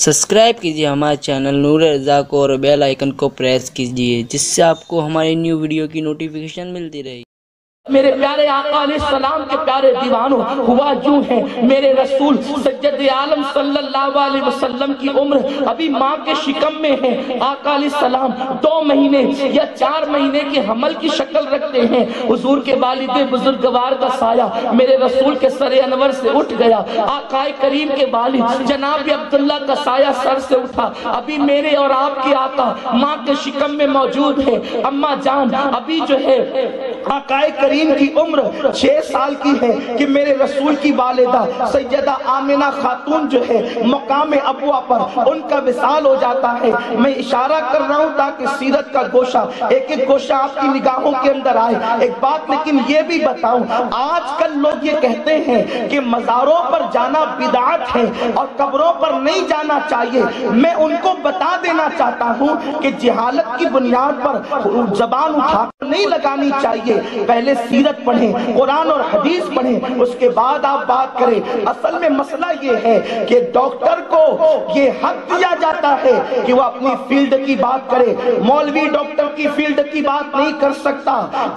Subscribe کیجیے ہمارے channel نور رضا کو اور بیل آئیکن کو پریس کیجیے جس سے آپ کو ہماری نیو ویڈیو کی نوٹیفیکیشن ملتی رہے۔ میرے پیارے آقا علیہ السلام کے پیارے دیوانوں، ہوا یوں ہے میرے رسول سید عالم صلی اللہ علیہ وسلم کی عمر ابھی ماں کے شکم میں ہے۔ آقا علیہ السلام 2 مہینے یا 4 مہینے کے حمل کی شکل رکھتے ہیں۔ حضور کے والد بزرگوار کا سایہ میرے رسول کے سر انور سے اٹھ گیا۔ آقا کریم کے والد جناب عبداللہ کا سایہ سر سے اٹھا۔ ابھی میرے اور آپ کے آقا ماں کے شکم میں موجود ہے۔ اماں جان ابھی جو ہے آقا کریم کی عمر 6 سال کی ہے کہ میرے رسول کی والدہ سیدہ آمنہ خاتون جو ہے مقام ابوا پر ان کا وصال ہو جاتا ہے۔ میں اشارہ کر رہا ہوں تاکہ سیرت کا گوشہ ایک ایک گوشہ آپ کی نگاہوں کے اندر آئے۔ ایک بات لیکن یہ بھی بتاؤں، آج کل لوگ یہ کہتے ہیں کہ مزاروں پر جانا بدعت ہے اور قبروں پر نہیں جانا چاہیے۔ میں ان کو بتا دینا چاہتا ہوں کہ جہالت کی بنیاد پر زبان اٹھا نہیں لگانی چاہیے۔ پہلے سیرت پڑھیں، قرآن اور حدیث پڑھیں، اس کے بعد آپ بات کریں۔ اصل میں مسئلہ یہ ہے کہ ڈاکٹر کو یہ حق دیا جاتا ہے کہ وہ اپنی فیلڈ کی بات کرے۔ مولوی ڈاکٹر کی فیلڈ کی بات نہیں کر سکتا،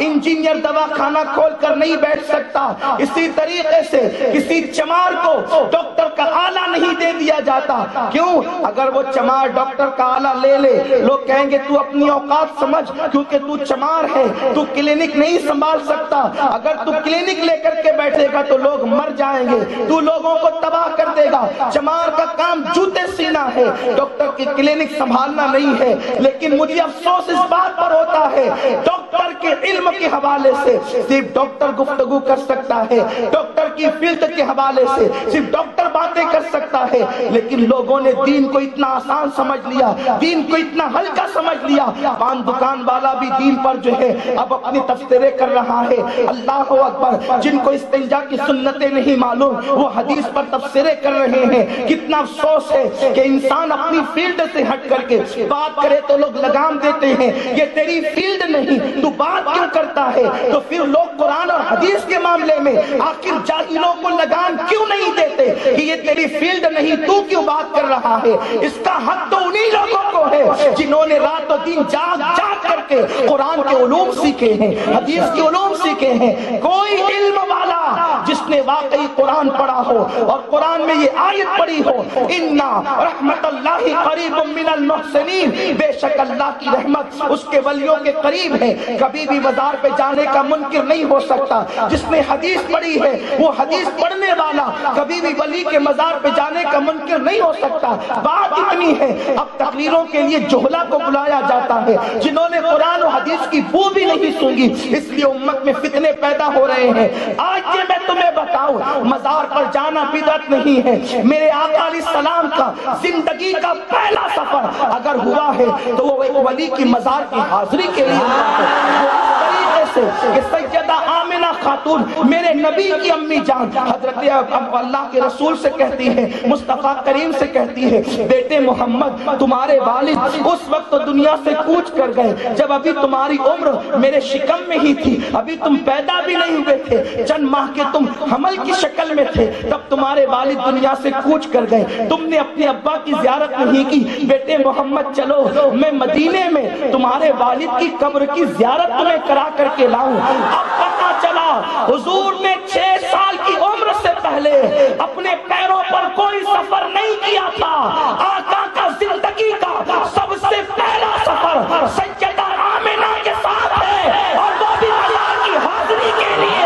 انجینئر دوا خانہ کھول کر نہیں بیٹھ سکتا۔ اسی طریقے سے کسی چمار کو ڈاکٹر کا آلہ نہیں دے دیا جاتا۔ کیوں؟ اگر وہ چمار ڈاکٹر کا آلہ لے لے، لوگ کہیں گے تو اپنی اوقات سمجھ، کیونکہ تو چمار ہے، تو کلینک نہیں سنبھال سکتا۔ اگر تو کلینک لے کر کے بیٹھے گا تو لوگ مر جائیں گے، تو لوگوں کو تباہ کر دے گا۔ چمار کا کام جوتے سینا ہے، ڈاکٹر کی کلینک سنبھالنا نہیں ہے۔ لیکن مجھے افسوس اس بات پر ہوتا ہے ڈاکٹر کے علم کے حوالے سے صرف ڈاکٹر گفتگو کر سکتا ہے، ڈاکٹر کی فیلڈ کے حوالے سے صرف ڈاکٹر باتیں کر سکتا ہے، لیکن لوگوں نے دین کو اتنا آسان سمجھ لیا، دین کو اتنا ہلکا سمجھ لیا۔ پان دکان والا بھی دین پر جو ہے اب اپنی تفسیریں کر رہا ہے۔ اللہ اکبر، جن کو استنجا کی سنتیں نہیں معلوم وہ حدیث پر تفسیریں کر رہے ہیں۔ کتنا افسوس ہے کہ انسان اپنی فیلڈ سے ہٹ کر کے بات کرے تو لوگ لگام دیتے ہیں، یہ تیری فیلڈ نہیں، تو بات کیوں کرتا ہے؟ تو پھر لوگ قرآن اور حدیث کے معاملے میں آخر جاہلوں کو لگام کیوں نہیں دیتے کہ یہ تیری فیلڈ نہیں، تو کیوں بات کر رہا ہے؟ اس کا حق تو انہی لوگوں کو ہے جنہوں نے رات و دن جاگ جاگ کر کے قرآن کے علوم سیکھے ہیں، حدیث کے علوم سیکھے ہیں۔ کوئی علم والا جس نے واقعی قرآن پڑھا ہو اور قرآن میں یہ آیت پڑھی ہو، اِنَّا رحمت اللہ قریب من المحسنین، بے شک اللہ کی رحمت اس کے ولیوں کے قریب ہے، کبھی بھی بازار پہ جانے کا منکر نہیں ہو سکتا۔ جس نے حدیث پڑھی ہے وہ حدیث پڑھنے والا کبھی بھی ولی کے مزار پہ جانے کا منکر نہیں ہو سکتا۔ بات اتنی ہے، اب تقریروں کے لیے جہلا کو بلایا جاتا ہے جنہوں نے قرآن و حدیث کی بو بھی نہیں سونگی، اس لیے امت میں فتنے پیدا ہو رہے ہیں۔ آج یہ میں تمہیں بتاؤں، مزار پر جانا بدعت نہیں ہے۔ میرے آقا علیہ السلام کا زندگی کا پہلا سفر اگر ہوا ہے تو وہ ایک ولی کی مزار کی حاضری کے لیے ہوا ہے۔ کہ سیدہ آمنہ خاتون میرے نبی کی امی جان حضرت اللہ کے رسول سے کہتی ہے، مصطفیٰ کریم سے کہتی ہے، بیٹے محمد تمہارے والد اس وقت دنیا سے کوچ کر گئے جب ابھی تمہاری عمر میرے شکم میں ہی تھی، ابھی تم پیدا بھی نہیں ہوئے تھے، چند ماہ کے تم حمل کی شکل میں تھے، تب تمہارے والد دنیا سے کوچ کر گئے، تم نے اپنے ابا کی زیارت نہیں کی۔ بیٹے محمد چلو میں مدینے میں تمہارے والد کی قبر کی زیارت تمہیں کرا کر کے لاؤں۔ اب پتہ چلا حضور نے 6 سال کی عمر سے پہلے اپنے پیروں پر کوئی سفر نہیں کیا تھا۔ آقا کا زندگی کا سب سے پہلا سفر سیدہ آمنہ کے ساتھ ہے، اور وہ بھی مزار کی حاضری کے لیے،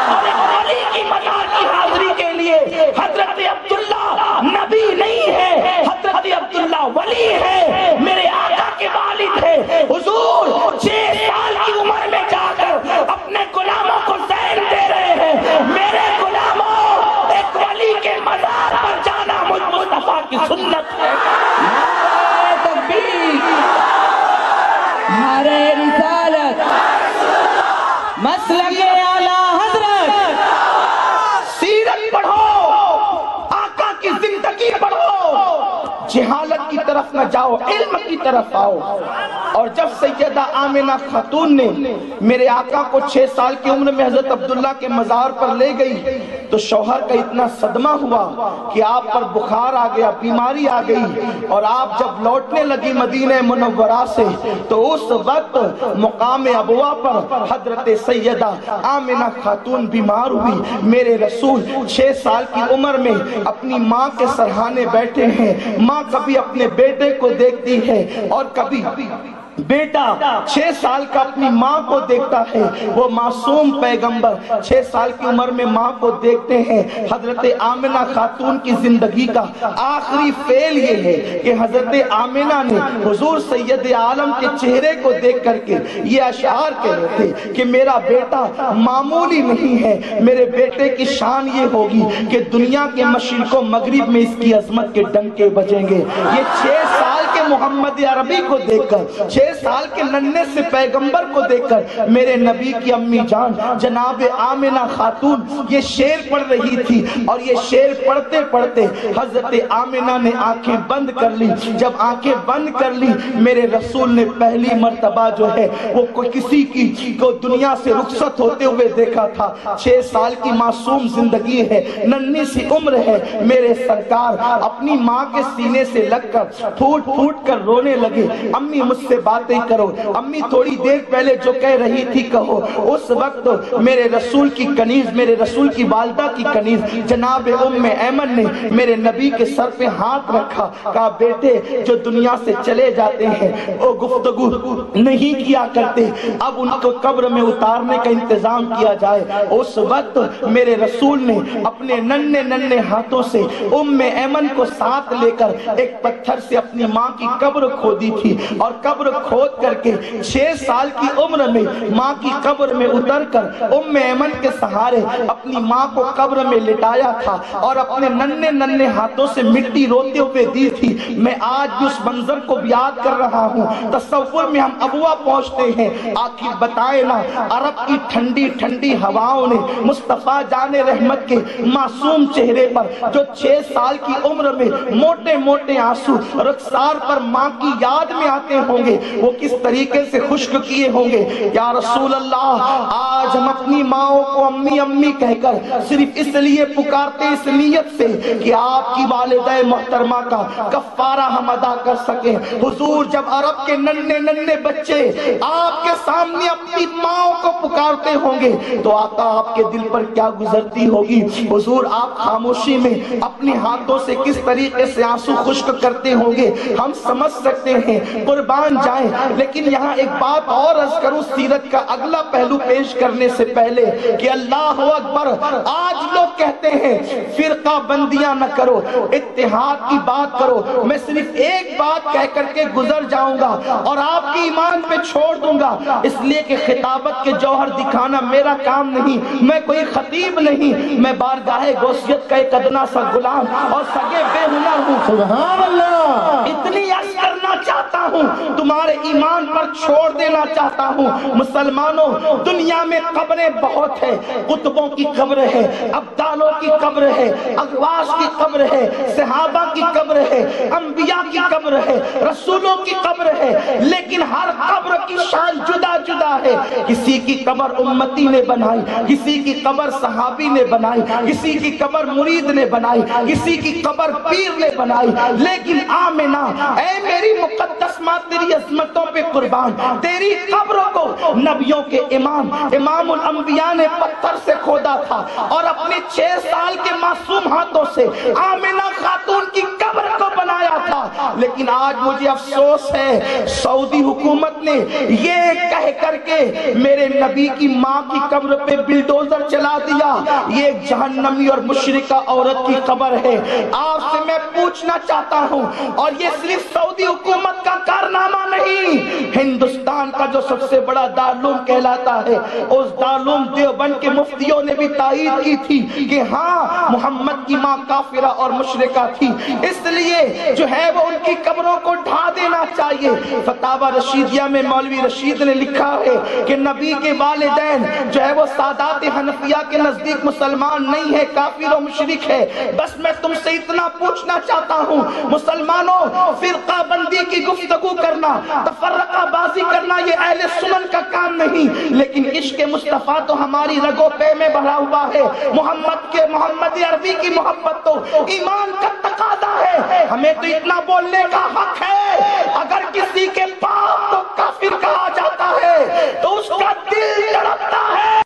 اور ایک ولی کی مزار کی حاضری کے لیے۔ حضرت عبداللہ نبی نہیں ہے، حضرت عبداللہ ولی ہے، میرے آقا کے والد ہے۔ حضور 6 سال کی عمر میں جا کر اپنے غلاموں کو زین دے رہے ہیں، میرے غلاموں ایک ولی کے مزار پر جانا مجھ مصطفیٰ کی سنت ہے۔ نعرہ تکبیر، نعرہ رسالت، مسلک اعلیٰ حضرت۔ سیرت پڑھو، آقا کی زندگی پڑھو، جہالت کی طرف نہ جاؤ، علم کی طرف آؤ۔ اور جب سیدہ آمنہ خاتون نے میرے آقا کو 6 سال کی عمر میں حضرت عبداللہ کے مزار پر لے گئی تو شوہر کا اتنا صدمہ ہوا کہ آپ پر بخار آ گیا، بیماری آ گئی، اور آپ جب لوٹنے لگی مدینہ منورہ سے تو اس وقت مقام ابوا پر حضرت سیدہ آمنہ خاتون بیمار ہوئی۔ میرے رسول 6 سال کی عمر میں اپنی ماں کے سرہانے بیٹھے ہیں۔ ماں کبھی اپنے بیٹے کو دیکھتی ہے اور کبھی بیٹا 6 سال کا اپنی ماں کو دیکھتا ہے۔ وہ معصوم پیغمبر 6 سال کی عمر میں ماں کو دیکھتے ہیں۔ حضرت آمنہ خاتون کی زندگی کا آخری فعل یہ ہے کہ حضرت آمنہ نے حضور سید عالم کے چہرے کو دیکھ کر کے یہ اشعار کہہ رہے تھے کہ میرا بیٹا معمولی نہیں ہے، میرے بیٹے کی شان یہ ہوگی کہ دنیا کے مشرق و مغرب میں اس کی عظمت کے ڈنکے بجیں گے۔ یہ 6 سال کے محمد عربی کو دیکھ کر، 6 سال کے ننھے سے پیغمبر کو دیکھ کر میرے نبی کی امی جان جناب آمنہ خاتون یہ شعر پڑھ رہی تھی، اور یہ شعر پڑھتے پڑھتے حضرت آمنہ نے آنکھیں بند کر لی۔ جب آنکھیں بند کر لی، میرے رسول نے پہلی مرتبہ جو ہے وہ کسی کی کو دنیا سے رخصت ہوتے ہوئے دیکھا تھا۔ 6 سال کی معصوم زندگی ہے، ننھی سی عمر ہے، میرے سرکار اپنی ماں کے سینے سے لگ کر پھوٹ پھوٹ کر رونے لگے۔ امی مجھ سے باتیں کرو، امی تھوڑی دیر پہلے جو کہہ رہی تھی کہو۔ اس وقت میرے رسول کی کنیز، میرے رسول کی والدہ کی کنیز جناب ام ایمن نے میرے نبی کے سر پہ ہاتھ رکھا، کہا بیٹے جو دنیا سے چلے جاتے ہیں وہ گفتگو نہیں کیا کرتے، اب ان کو قبر میں اتارنے کا انتظام کیا جائے۔ اس وقت میرے رسول نے اپنے ننھے ننھے ہاتھوں سے ام ایمن کو ساتھ لے کر ایک پتھر سے اپنی ماں کی قبر کھودی تھی، اور قبر کھود کر کے 6 سال کی عمر میں ماں کی قبر میں اتر کر ام ایمن کے سہارے اپنی ماں کو قبر میں لٹایا تھا، اور اپنے ننھے ننھے ہاتھوں سے مٹی روتے ہوئے دی تھی۔ میں آج بھی اس منظر کو یاد کر رہا ہوں۔ تصور میں ہم ابوا پہنچتے ہیں، آخر بتائے نا عرب کی ٹھنڈی ٹھنڈی ہواؤں نے مصطفیٰ جان رحمت کے معصوم چہرے پر جو 6 سال کی عمر میں موٹے موٹے آنسو رخسار پر ماں کی یاد میں آتے ہوں گے، وہ کس طریقے سے خشک کیے ہوں گے۔ یا رسول اللہ، آج ہم اپنی ماؤں کو امی امی کہہ کر صرف اس لیے پکارتے اس نیت سے کہ آپ کی والدہ محترمہ کا کفارہ ہم ادا کر سکیں۔ حضور جب عرب کے ننھے ننھے بچے آپ کے سامنے اپنی ماؤں کو پکارتے ہوں گے تو آقا آپ کے دل پر کیا گزرتی ہوگی۔ حضور آپ خاموشی میں اپنے ہاتھوں سے کس طریقے سے آنسو خشک کرتے ہوں گے ہم سمجھ سکتے ہیں، قربان جائیں۔ لیکن یہاں ایک بات اور عرض کروں سیرت کا اگلا پہلو پیش کرنے سے پہلے کہ اللہ اکبر، آج لوگ کہتے ہیں فرقہ بندیاں نہ کرو، اتحاد کی بات کرو۔ میں صرف ایک بات کہہ کر کے گزر جاؤں گا اور آپ کی ایمان پہ چھوڑ دوں گا، اس لیے کہ خطابت کے جوہر دکھانا میرا کام نہیں، میں کوئی خطیب نہیں، میں بارگاہ غوثیت کا ایک ادنا سا غلام اور سگے بے ہنر ہوں۔ سبحان اللہ، اتنی عرض کرنا چاہتا ہوں، تمہارے ایمان پر چھوڑ دینا چاہتا ہوں۔ مسلمانوں، دنیا میں قبریں بہت ہیں، قطبوں کی قبر ہے، ابدالوں کی قبر ہے، اغواس کی قبر ہے، صحابہ کی قبر ہے، انبیاء کی قبر ہے، رسولوں کی قبر ہے، لیکن ہر قبر کی شان جدا جدا ہے۔ کسی کی قبر امتی نے بنائی، کسی کی قبر صحابی نے بنائی، کسی کی قبر مرید نے بنائی، کسی کی قبر پیر نے بنائی، لیکن آمنہ اے میری مقدس ماں تیری عظمتوں پہ قربان، تیری قبروں کو نبیوں کے امام الانبیاء نے پتھر سے کھودا تھا، اور اپنے 6 سال کے معصوم ہاتھوں سے آمنہ خاتون کی قبر کو بنایا تھا۔ لیکن آج مجھے افسوس ہے سعودی حکومت نے یہ کہہ کر کے میرے نبی کی ماں کی قبر پہ بلڈوزر چلا دیا، یہ ایک جہنمی اور مشرکہ عورت کی قبر ہے۔ آپ سے میں پوچھنا چاہتا ہوں، اور یہ صرف سعودی حکومت کا کارنامہ نہیں، ہندوستان کا جو سب سے بڑا دارالعلوم کہلاتا ہے، اس دارالعلوم دیوبند کے مفتیوں نے بھی تائید کی تھی کہ ہاں محمد کی ماں کافرہ اور مشرکہ تھی، اس لیے جو ہے وہ ان کی قبروں کو ڈھا دینا چاہیے۔ فتاوی رشیدیہ میں مولوی رشید نے لکھا ہے کہ نبی کے والدین جو ہے وہ سادات حنفیہ کے نزدیک مسلمان نہیں ہے، کافر و مشرک ہے۔ بس میں تم سے اتنا پوچھنا چاہتا چاہتا ہوں مسلمانوں، فرقہ بندی کی گفتگو کرنا، تفرقہ بازی کرنا یہ اہل سنن کا کام نہیں، لیکن عشق مصطفیٰ تو ہماری رگوں پہ میں بھرا ہوا ہے، محمد عربی کی محبت تو ایمان کا تقاضا ہے، ہمیں تو اتنا بولنے کا حق ہے، اگر کسی کے باپ کو کافر کہا جاتا ہے تو اس کا دل تڑپتا ہے۔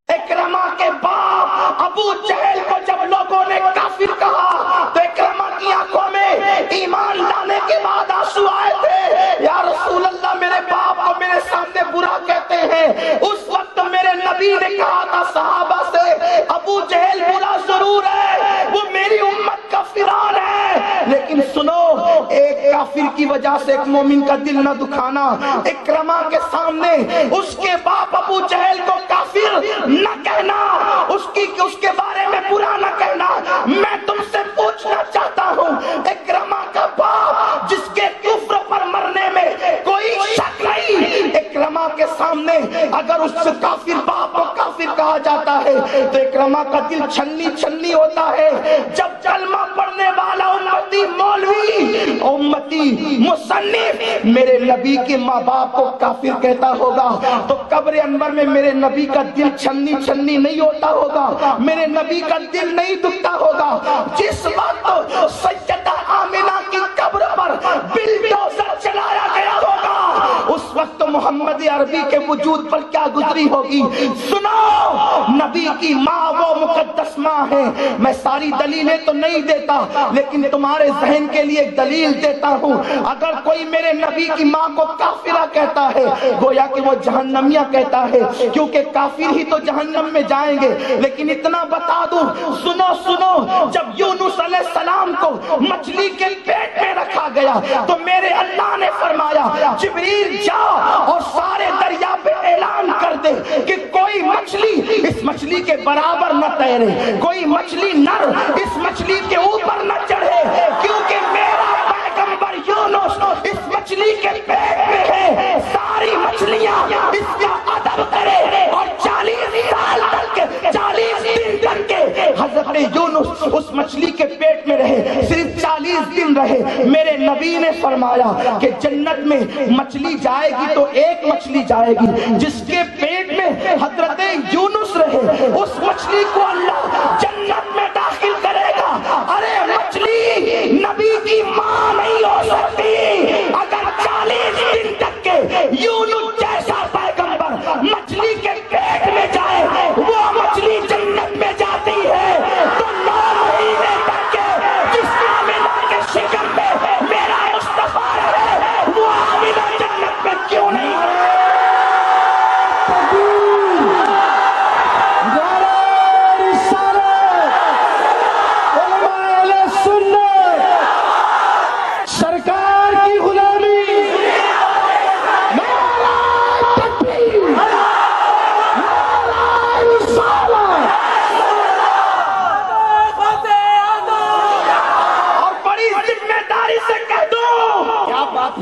اکرمہ کے باپ ابو جہل کو جب لوگوں نے کافر کہا تو اکرمہ کی آنکھوں میں ایمان لانے کے بعد آنسو آئے تھے، یا رسول اللہ میرے باپ کو میرے سامنے برا کہتے ہیں۔ اس وقت میرے نبی نے کہا تھا صحابہ سے، ابو جہل برا ضرور ہے، وہ میری امت کا فرعون ہے، لیکن سنو ایک کافر کی وجہ سے ایک مومن کا دل نہ دکھانا۔ اکرمہ کے سامنے اس کے باپ ابو جہل کو کافر نہ کہنا، اس کے بارے میں برا نہ کہنا۔ میں تم سے پوچھنا چاہتا ہوں، اکرمہ کا باپ جس کے کفر پر مرنے میں کوئی شک نہیں، اکرمہ کے سامنے اگر اس کافر باپ کو کافر کہا جاتا ہے تو اکرمہ کا دل چھنی چھنی ہوتا ہے۔ جب کلمہ پڑھنے والا امتی مولوی، امتی مصنف میرے نبی کے ماں باپ کو کافر کہتا ہوگا تو قبر انور میں میرے نبی کا دل چھنی چھنی نہیں ہوتا ہوگا، میرے نبی کا دل نہیں دکھتا ہوگا۔ جس وقت سیدہ آمنہ کی قبر پر بلڈوزر چلایا گیا ہوگا اس وقت محمد عربی کے وجود پر کیا گزری ہوگی۔ سنو، نبی کی ماں وہ مقدس ماں ہے۔ میں ساری دلیلیں تو نہیں دیتا لیکن تمہارے ذہن کے لیے ایک دلیل دیتا ہوں۔ اگر کوئی میرے نبی کی ماں کو کافرہ کہتا ہے گویا کہ وہ جہنمیہ کہتا ہے، کیونکہ کافر ہی تو جہنم میں جائیں گے۔ لیکن اتنا بتا دوں، سنو سنو، جب یونس علیہ السلام کو مچھلی کے پیٹ میں رکھا گیا تو میرے اللہ نے فرمایا جبریل جا اور سارے دریا پہ اعلان کر دے کہ کوئی مچھلی اس مچھلی کے برابر نہ تیرے، کوئی مچھلی نر اس مچھلی کے اوپر نہ چڑھے، کیونکہ میرا پیغمبر یونس اس مچھلی کے پیٹ میں ہے۔ ساری مچھلیاں اس کا ادب کرے اور 40 سال تک 40 دن تک کے حضرت یونس اس مچھلی کے پیٹ میں رہے، صرف 40 دن رہے۔ میرے نبی نے فرمایا کہ جنت میں مچھلی جائے گی تو ایک مچھلی جائے گی، جس کے پیٹ میں حضرت یونس رہے اس مچھلی کو اللہ جنت میں داخل کرے گا۔ ارے مچھلی نبی کی ماں نہیں ہو سکتی، اگر 40 دن تک کے یونس جیسا پیغمبر مچھلی کے پیٹ میں جائے وہ مچھلی جنت میں جاتی ہے تو 9 مہینے تک کے جس آمنہ کے شکم میں میرا مصطفیٰ ہے وہ آمنہ جنت میں کیوں نہیں ہے؟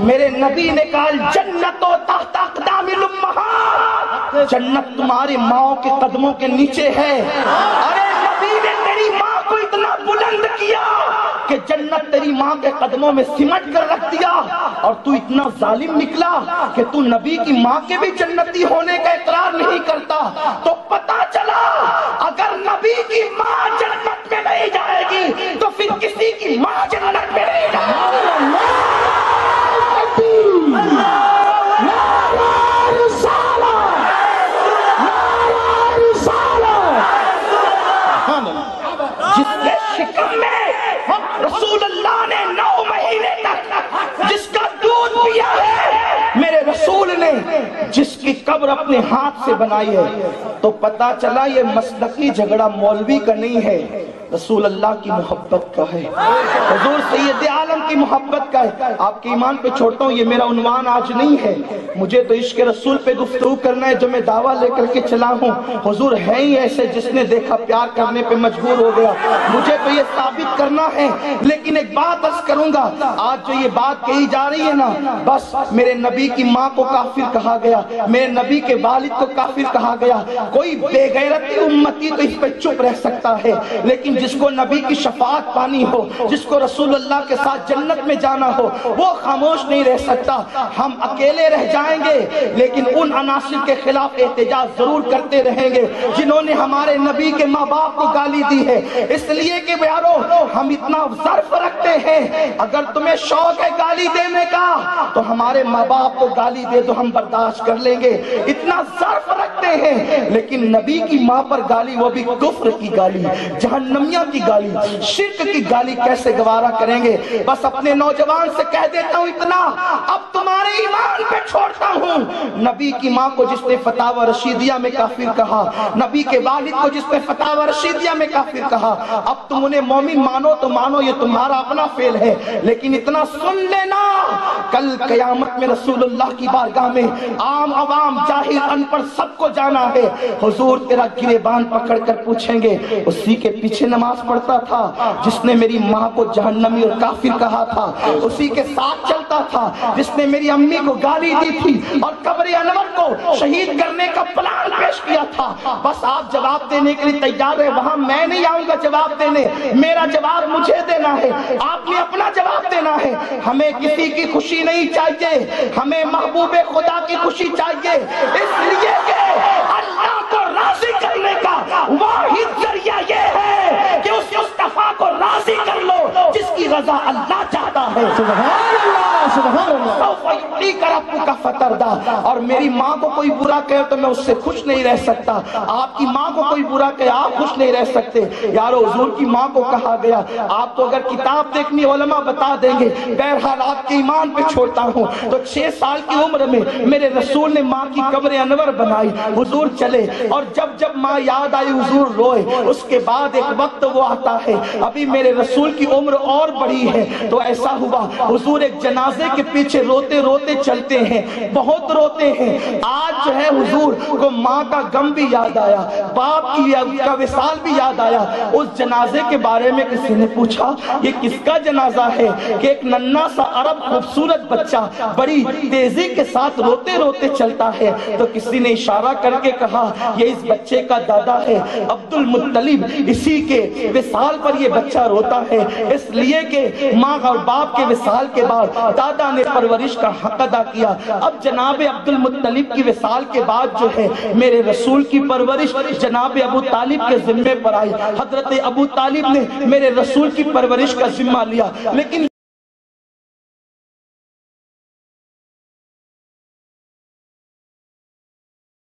میرے نبی نے کہا جنت و تحت اقدام الامہات، جنت تمہاری ماں کے قدموں کے نیچے ہے۔ ارے نبی نے تیری ماں کو اتنا بلند کیا کہ جنت تیری ماں کے قدموں میں سمٹ کر رکھ دیا، اور تو اتنا ظالم نکلا کہ تو نبی کی ماں کے بھی جنتی ہونے کا اقرار نہیں کرتا۔ تو پتا چلا اگر نبی کی ماں جنت میں نہیں جائے گی تو پھر کسی کی ماں جنت میں نہیں جائے گی۔ جس کے شکم میں رسول اللہ نے 9 مہینے تک جس کا دودھ پیا ہے، میرے رسول نے جس کی قبر اپنے ہاتھ سے بنائی ہے، تو پتا چلا یہ مسلکی جھگڑا مولوی کا نہیں ہے، رسول اللہ کی محبت کا ہے۔ حضور سید عالم کی محبت کا ہے۔ آپ کے ایمان پہ چھوڑتا ہوں، یہ میرا عنوان آج نہیں ہے، مجھے تو عشق رسول پہ گفتگو کرنا ہے جو میں دعویٰ لے کر کے چلا ہوں۔ حضور ہے ہی ایسے جس نے دیکھا پیار کرنے پہ مجبور ہو گیا، مجھے تو یہ ثابت کرنا ہے۔ لیکن ایک بات عرض کروں گا، آج جو یہ بات کہی جا رہی ہے نا، بس میرے نبی کی ماں کو کافر کہا گیا، میرے نبی کے والد کو کافر کہا گیا، کوئی بے غیرتی امتی تو اس پہ چپ رہ سکتا ہے، لیکن جس کو نبی کی شفاعت پانی ہو، جس کو رسول اللہ کے ساتھ جنت میں جانا ہو، وہ خاموش نہیں رہ سکتا۔ ہم اکیلے رہ جائیں گے لیکن ان عناصر کے خلاف احتجاج ضرور کرتے رہیں گے جنہوں نے ہمارے نبی کے ماں باپ کو گالی دی ہے، اس لیے کہ بیارو ہم اتنا ظرف رکھتے ہیں، اگر تمہیں شوق ہے گالی دینے کا تو ہمارے ماں باپ کو گالی دے تو ہم برداشت کر لیں گے، اتنا ظرف رکھتے ہیں۔ لیکن نبی کی ماں پر گالی، وہ بھی کفر کی گالی، جہنمیہ کی گالی، شرک کی گالی کیسے گوارا کریں گے؟ بس اپنے نوجوان سے کہہ دیتا ہوں اتنا، اب تمہارے ایمان پہ چھوڑتا ہوں۔ نبی کی ماں کو جس نے فتاوی رشیدیہ میں کافر کہا، نبی کے والد کو جس نے فتاوی رشیدیہ میں کافر کہا، اب تم انہیں مومن مانو تو مانو، یہ تمہارا اپنا فعل ہے، لیکن اتنا سن لینا، کل قیامت میں رسول اللہ کی بارگاہ میں عام عوام جاہل ان پڑھ سب کو جانا ہے، حضور تیرا گریبان پکڑ کر پوچھیں گے اسی کے پیچھے نماز پڑھتا تھا جس نے میری ماں کو جہنمی اور کافر کہا تھا، اسی کے ساتھ چلتا تھا جس نے میری امی کو گالی دی تھی اور قبر انور کو شہید کرنے کا پلان پیش کیا تھا۔ بس آپ جواب دینے کے لیے تیار ہے، وہاں میں نہیں آؤں گا جواب دینے، میرا جواب مجھے دینا ہے، آپ نے اپنا جواب دینا ہے۔ ہمیں کسی کی خوشی نہیں چاہیے، ہمیں محبوب خدا کی خوشی چاہیے، اس لیے کہ اللہ کو راضی کرنے کا واحد ذریعہ یہ ہے کہ اس مصطفیٰ کو راضی کر لو جس کی رضا اللہ چاہتا ہے۔ سبحان اللہ، سبحان اللہ۔ کا فتردہ، اور میری ماں کو کوئی برا کہے تو میں اس سے خوش نہیں رہ سکتا، آپ کی ماں کو کوئی برا کہے آپ خوش نہیں رہ سکتے۔ یارو حضور کی ماں کو کہا گیا، آپ کو اگر کتاب دیکھنی علماء بتا دیں گے، بہرحال آپ کے ایمان پہ چھوڑتا ہوں تو 6 سال کی عمر میں میرے رسول نے ماں کی قبر انور بنائی، حضور چلے اور جب ماں یاد آئی حضور روئے۔ اس کے بعد ایک وقت وہ آتا ہے، ابھی میرے رسول کی عمر اور بڑی ہے، تو ایسا ہوا حضور ایک جنازے کے پیچھے روتے روتے چلتے ہیں، بہت روتے ہیں۔ آج جو ہے حضور کو ماں کا غم بھی یاد آیا، باپ کا وصال بھی یاد آیا۔ اس جنازے کے بارے میں کسی نے پوچھا یہ کس کا جنازہ ہے کہ ایک ننھا سا عرب خوبصورت بچہ بڑی تیزی کے ساتھ روتے روتے چلتا ہے، تو کسی نے اشارہ کر کے کہا یہ اس بچے کا دادا ہے عبد المطلب، اسی کے وصال پر یہ بچہ روتا ہے، اس لیے کہ ماں اور باپ کے وصال کے بعد دادا نے پرورش کا حق ادا کیا۔ اب جناب عبد المطلب کی وصال کے بعد جو ہے میرے رسول کی پرورش جناب ابو طالب کے ذمے پر آئی، حضرت ابو طالب نے میرے رسول کی پرورش کا ذمہ لیا، لیکن